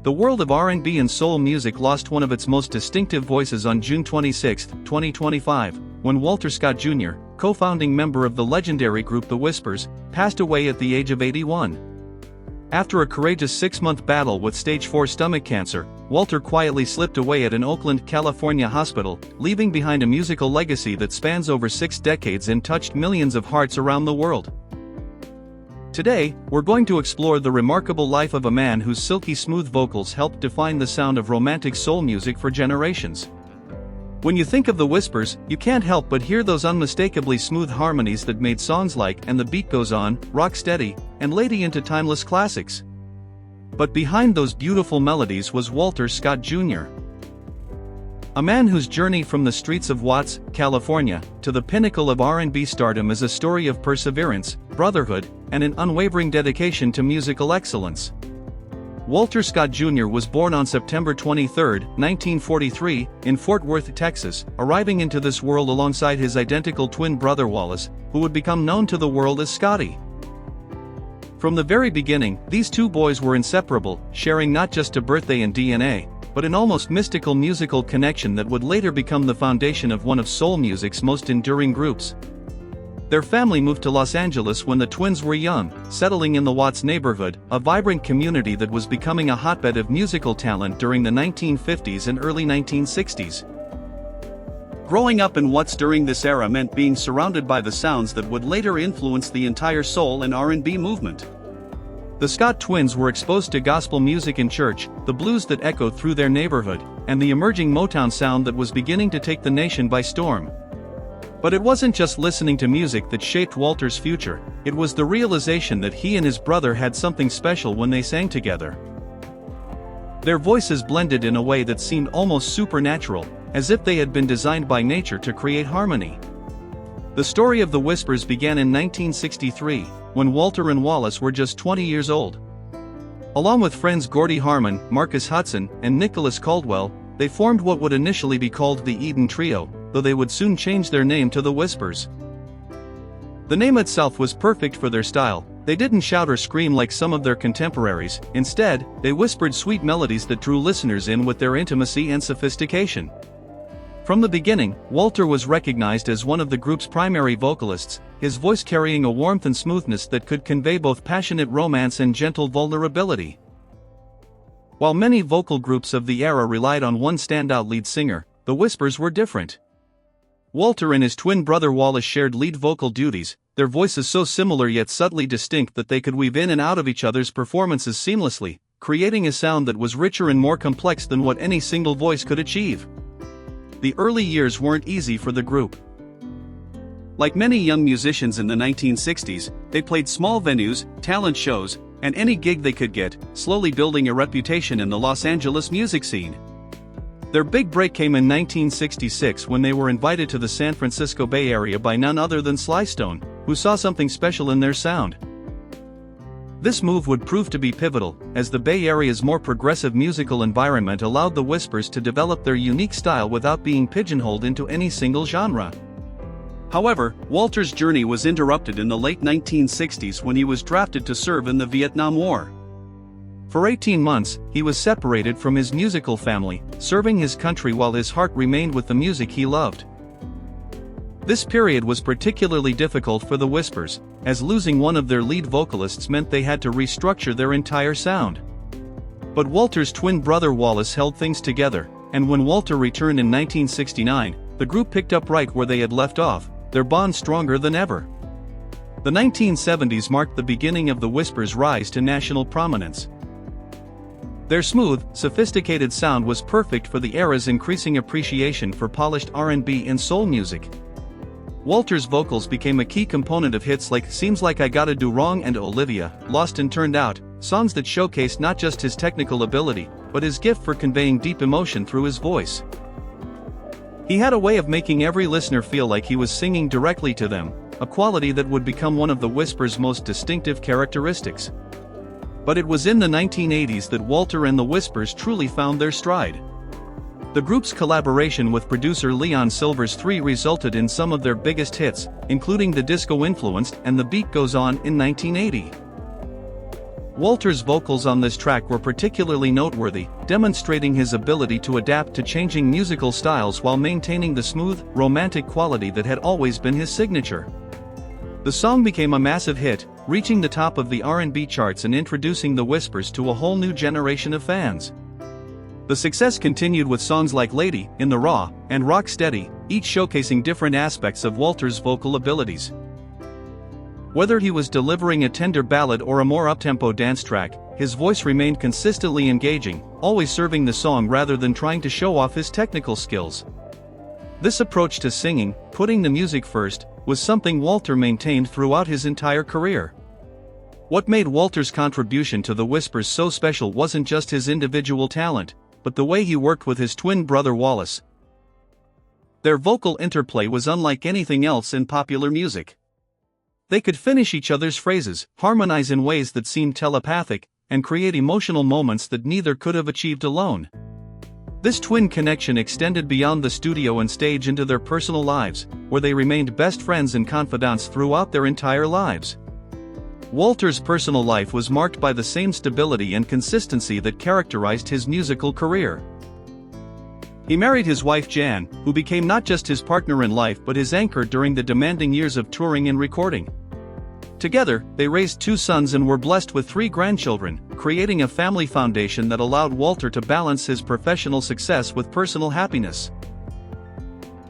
The world of R&B and soul music lost one of its most distinctive voices on June 26, 2025, when Walter Scott Jr., co-founding member of the legendary group The Whispers, passed away at the age of 81. After a courageous 6-month battle with stage 4 stomach cancer, Walter quietly slipped away at an Oakland, California hospital, leaving behind a musical legacy that spans over 6 decades and touched millions of hearts around the world. Today, we're going to explore the remarkable life of a man whose silky smooth vocals helped define the sound of romantic soul music for generations. When you think of The Whispers, you can't help but hear those unmistakably smooth harmonies that made songs like "And the Beat Goes On," "Rock Steady," and "Lady" into timeless classics. But behind those beautiful melodies was Walter Scott Jr. A man whose journey from the streets of Watts, California, to the pinnacle of R&B stardom is a story of perseverance, brotherhood, and an unwavering dedication to musical excellence. Walter Scott Jr. was born on September 23, 1943, in Fort Worth, Texas, arriving into this world alongside his identical twin brother Wallace, who would become known to the world as Scotty. From the very beginning, these two boys were inseparable, sharing not just a birthday and DNA, but an almost mystical musical connection that would later become the foundation of one of soul music's most enduring groups. Their family moved to Los Angeles when the twins were young, settling in the Watts neighborhood, a vibrant community that was becoming a hotbed of musical talent during the 1950s and early 1960s. Growing up in Watts during this era meant being surrounded by the sounds that would later influence the entire soul and R&B movement. The Scott twins were exposed to gospel music in church, the blues that echoed through their neighborhood, and the emerging Motown sound that was beginning to take the nation by storm. But it wasn't just listening to music that shaped Walter's future, it was the realization that he and his brother had something special when they sang together. Their voices blended in a way that seemed almost supernatural, as if they had been designed by nature to create harmony. The story of The Whispers began in 1963, when Walter and Wallace were just 20 years old. Along with friends Gordy Harmon, Marcus Hudson, and Nicholas Caldwell, they formed what would initially be called the Eden Trio, though they would soon change their name to The Whispers. The name itself was perfect for their style. They didn't shout or scream like some of their contemporaries, instead, they whispered sweet melodies that drew listeners in with their intimacy and sophistication. From the beginning, Walter was recognized as one of the group's primary vocalists, his voice carrying a warmth and smoothness that could convey both passionate romance and gentle vulnerability. While many vocal groups of the era relied on one standout lead singer, The Whispers were different. Walter and his twin brother Wallace shared lead vocal duties, their voices so similar yet subtly distinct that they could weave in and out of each other's performances seamlessly, creating a sound that was richer and more complex than what any single voice could achieve. The early years weren't easy for the group. Like many young musicians in the 1960s, they played small venues, talent shows, and any gig they could get, slowly building a reputation in the Los Angeles music scene. Their big break came in 1966 when they were invited to the San Francisco Bay Area by none other than Sly Stone, who saw something special in their sound. This move would prove to be pivotal, as the Bay Area's more progressive musical environment allowed The Whispers to develop their unique style without being pigeonholed into any single genre. However, Walter's journey was interrupted in the late 1960s when he was drafted to serve in the Vietnam War. For 18 months, he was separated from his musical family, serving his country while his heart remained with the music he loved. This period was particularly difficult for The Whispers, as losing one of their lead vocalists meant they had to restructure their entire sound. But Walter's twin brother Wallace held things together, and when Walter returned in 1969, the group picked up right where they had left off, their bond stronger than ever. The 1970s marked the beginning of The Whispers' rise to national prominence. Their smooth, sophisticated sound was perfect for the era's increasing appreciation for polished R&B and soul music. Walter's vocals became a key component of hits like "Seems Like I Gotta Do Wrong" and "Olivia, Lost and Turned Out," songs that showcased not just his technical ability, but his gift for conveying deep emotion through his voice. He had a way of making every listener feel like he was singing directly to them, a quality that would become one of The Whispers' most distinctive characteristics. But it was in the 1980s that Walter and The Whispers truly found their stride. The group's collaboration with producer Leon Silver's 3 resulted in some of their biggest hits, including the disco-influenced "And the Beat Goes On" in 1980. Walter's vocals on this track were particularly noteworthy, demonstrating his ability to adapt to changing musical styles while maintaining the smooth, romantic quality that had always been his signature. The song became a massive hit, reaching the top of the R&B charts and introducing the Whispers to a whole new generation of fans. The success continued with songs like Lady, In the Raw, and Rock Steady, each showcasing different aspects of Walter's vocal abilities. Whether he was delivering a tender ballad or a more uptempo dance track, his voice remained consistently engaging, always serving the song rather than trying to show off his technical skills. This approach to singing, putting the music first, was something Walter maintained throughout his entire career. What made Walter's contribution to the Whispers so special wasn't just his individual talent, but the way he worked with his twin brother Wallace. Their vocal interplay was unlike anything else in popular music. They could finish each other's phrases, harmonize in ways that seemed telepathic, and create emotional moments that neither could have achieved alone. This twin connection extended beyond the studio and stage into their personal lives, where they remained best friends and confidants throughout their entire lives. Walter's personal life was marked by the same stability and consistency that characterized his musical career. He married his wife Jan, who became not just his partner in life but his anchor during the demanding years of touring and recording. Together, they raised 2 sons and were blessed with 3 grandchildren, creating a family foundation that allowed Walter to balance his professional success with personal happiness.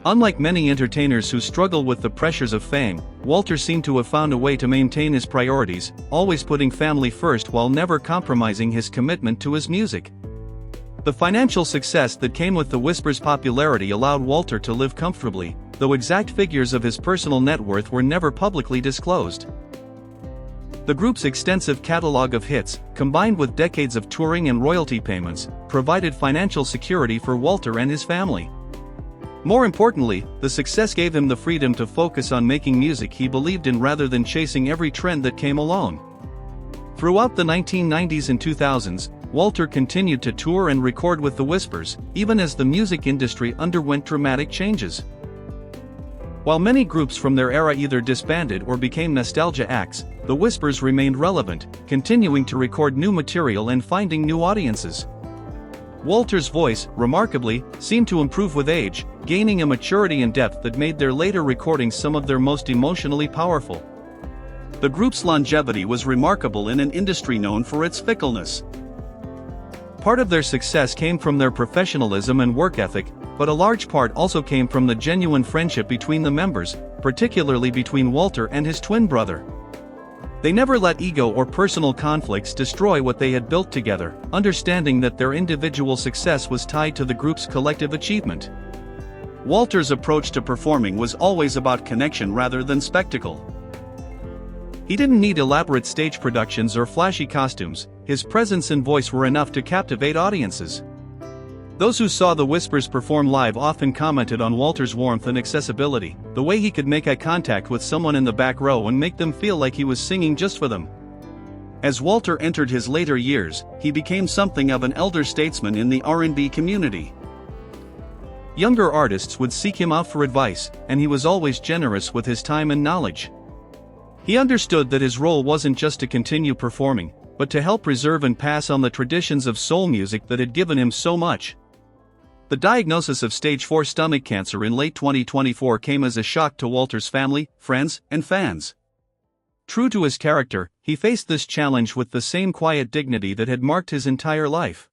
Unlike many entertainers who struggle with the pressures of fame, Walter seemed to have found a way to maintain his priorities, always putting family first while never compromising his commitment to his music. The financial success that came with the Whispers' popularity allowed Walter to live comfortably, though exact figures of his personal net worth were never publicly disclosed. The group's extensive catalog of hits, combined with decades of touring and royalty payments, provided financial security for Walter and his family. More importantly, the success gave him the freedom to focus on making music he believed in rather than chasing every trend that came along. Throughout the 1990s and 2000s, Walter continued to tour and record with the Whispers, even as the music industry underwent dramatic changes. While many groups from their era either disbanded or became nostalgia acts, the Whispers remained relevant, continuing to record new material and finding new audiences. Walter's voice, remarkably, seemed to improve with age, gaining a maturity and depth that made their later recordings some of their most emotionally powerful. The group's longevity was remarkable in an industry known for its fickleness. Part of their success came from their professionalism and work ethic, but a large part also came from the genuine friendship between the members, particularly between Walter and his twin brother. They never let ego or personal conflicts destroy what they had built together, understanding that their individual success was tied to the group's collective achievement. Walter's approach to performing was always about connection rather than spectacle. He didn't need elaborate stage productions or flashy costumes, his presence and voice were enough to captivate audiences. Those who saw the Whispers perform live often commented on Walter's warmth and accessibility, the way he could make eye contact with someone in the back row and make them feel like he was singing just for them. As Walter entered his later years, he became something of an elder statesman in the R&B community. Younger artists would seek him out for advice, and he was always generous with his time and knowledge. He understood that his role wasn't just to continue performing, but to help preserve and pass on the traditions of soul music that had given him so much. The diagnosis of stage 4 stomach cancer in late 2024 came as a shock to Walter's family, friends, and fans. True to his character, he faced this challenge with the same quiet dignity that had marked his entire life.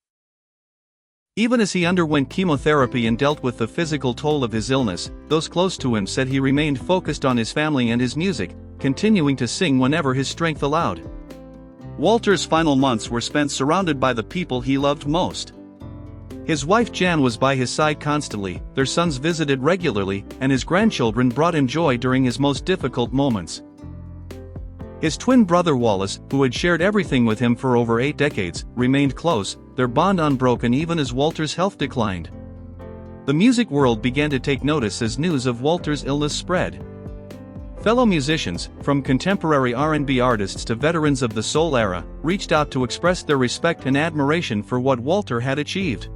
Even as he underwent chemotherapy and dealt with the physical toll of his illness, those close to him said he remained focused on his family and his music, continuing to sing whenever his strength allowed. Walter's final months were spent surrounded by the people he loved most. His wife Jan was by his side constantly, their sons visited regularly, and his grandchildren brought him joy during his most difficult moments. His twin brother Wallace, who had shared everything with him for over 8 decades, remained close, their bond unbroken even as Walter's health declined. The music world began to take notice as news of Walter's illness spread. Fellow musicians, from contemporary R&B artists to veterans of the soul era, reached out to express their respect and admiration for what Walter had achieved.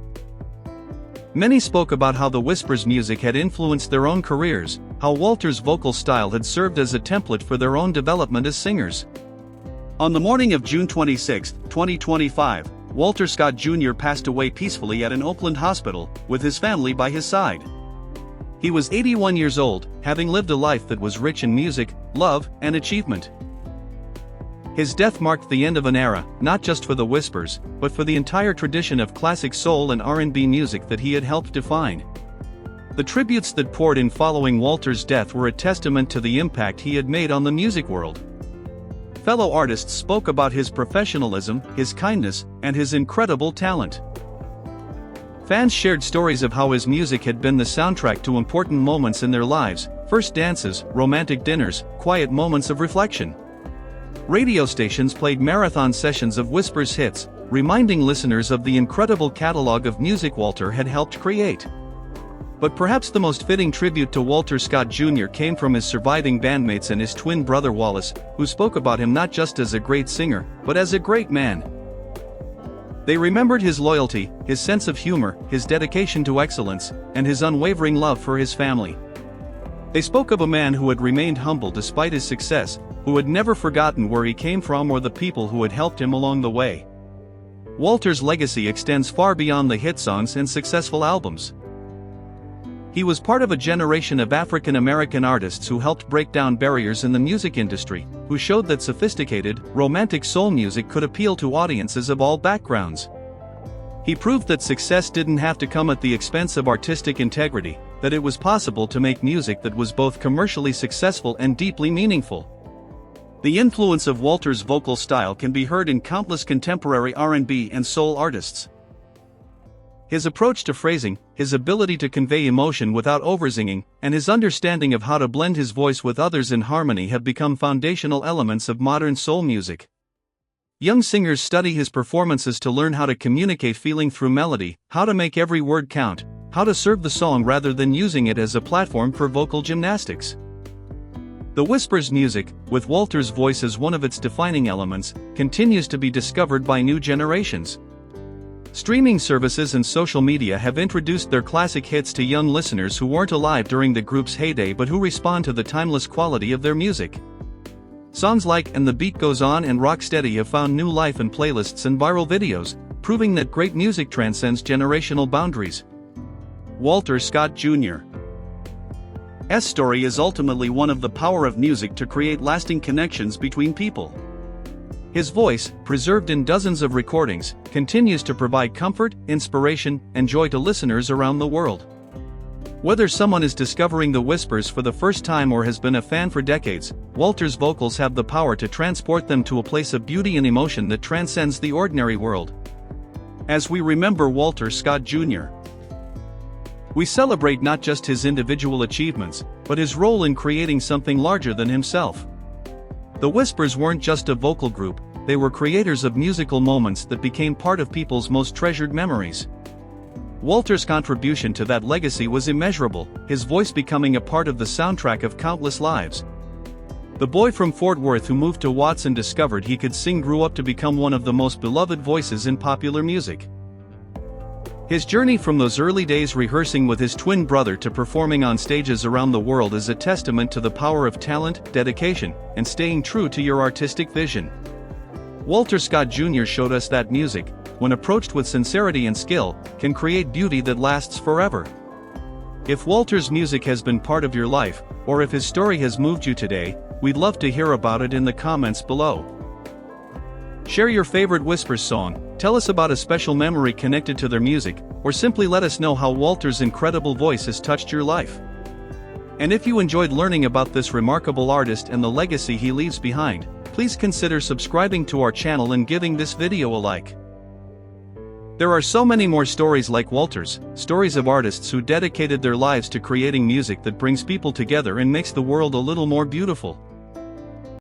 Many spoke about how the Whispers' music had influenced their own careers, how Walter's vocal style had served as a template for their own development as singers. On the morning of June 26, 2025, Walter Scott Jr. passed away peacefully at an Oakland hospital, with his family by his side. He was 81 years old, having lived a life that was rich in music, love, and achievement. His death marked the end of an era, not just for the Whispers, but for the entire tradition of classic soul and R&B music that he had helped define. The tributes that poured in following Walter's death were a testament to the impact he had made on the music world. Fellow artists spoke about his professionalism, his kindness, and his incredible talent. Fans shared stories of how his music had been the soundtrack to important moments in their lives: first dances, romantic dinners, quiet moments of reflection. Radio stations played marathon sessions of Whispers hits, reminding listeners of the incredible catalog of music Walter had helped create. But perhaps the most fitting tribute to Walter Scott Jr. came from his surviving bandmates and his twin brother Wallace, who spoke about him not just as a great singer, but as a great man. They remembered his loyalty, his sense of humor, his dedication to excellence, and his unwavering love for his family. They spoke of a man who had remained humble despite his success, who had never forgotten where he came from or the people who had helped him along the way. Walter's legacy extends far beyond the hit songs and successful albums. He was part of a generation of African American artists who helped break down barriers in the music industry, who showed that sophisticated, romantic soul music could appeal to audiences of all backgrounds. He proved that success didn't have to come at the expense of artistic integrity, that it was possible to make music that was both commercially successful and deeply meaningful. The influence of Walter's vocal style can be heard in countless contemporary R&B and soul artists. His approach to phrasing, his ability to convey emotion without oversinging, and his understanding of how to blend his voice with others in harmony have become foundational elements of modern soul music. Young singers study his performances to learn how to communicate feeling through melody, how to make every word count, how to serve the song rather than using it as a platform for vocal gymnastics. The Whispers music, with Walter's voice as one of its defining elements, continues to be discovered by new generations. Streaming services and social media have introduced their classic hits to young listeners who weren't alive during the group's heyday but who respond to the timeless quality of their music. Songs like "And the Beat Goes On" and "Rock Steady" have found new life in playlists and viral videos, proving that great music transcends generational boundaries. Walter Scott Jr.'s story is ultimately one of the power of music to create lasting connections between people. His voice, preserved in dozens of recordings, continues to provide comfort, inspiration, and joy to listeners around the world. Whether someone is discovering the Whispers for the first time or has been a fan for decades, Walter's vocals have the power to transport them to a place of beauty and emotion that transcends the ordinary world. As we remember Walter Scott Jr., we celebrate not just his individual achievements, but his role in creating something larger than himself. The Whispers weren't just a vocal group, they were creators of musical moments that became part of people's most treasured memories. Walter's contribution to that legacy was immeasurable, his voice becoming a part of the soundtrack of countless lives. The boy from Fort Worth who moved to Watts and discovered he could sing grew up to become one of the most beloved voices in popular music. His journey from those early days rehearsing with his twin brother to performing on stages around the world is a testament to the power of talent, dedication, and staying true to your artistic vision. Walter Scott Jr. showed us that music, when approached with sincerity and skill, can create beauty that lasts forever. If Walter's music has been part of your life, or if his story has moved you today, we'd love to hear about it in the comments below. Share your favorite Whispers song, tell us about a special memory connected to their music, or simply let us know how Walter's incredible voice has touched your life. And if you enjoyed learning about this remarkable artist and the legacy he leaves behind, please consider subscribing to our channel and giving this video a like. There are so many more stories like Walter's, stories of artists who dedicated their lives to creating music that brings people together and makes the world a little more beautiful.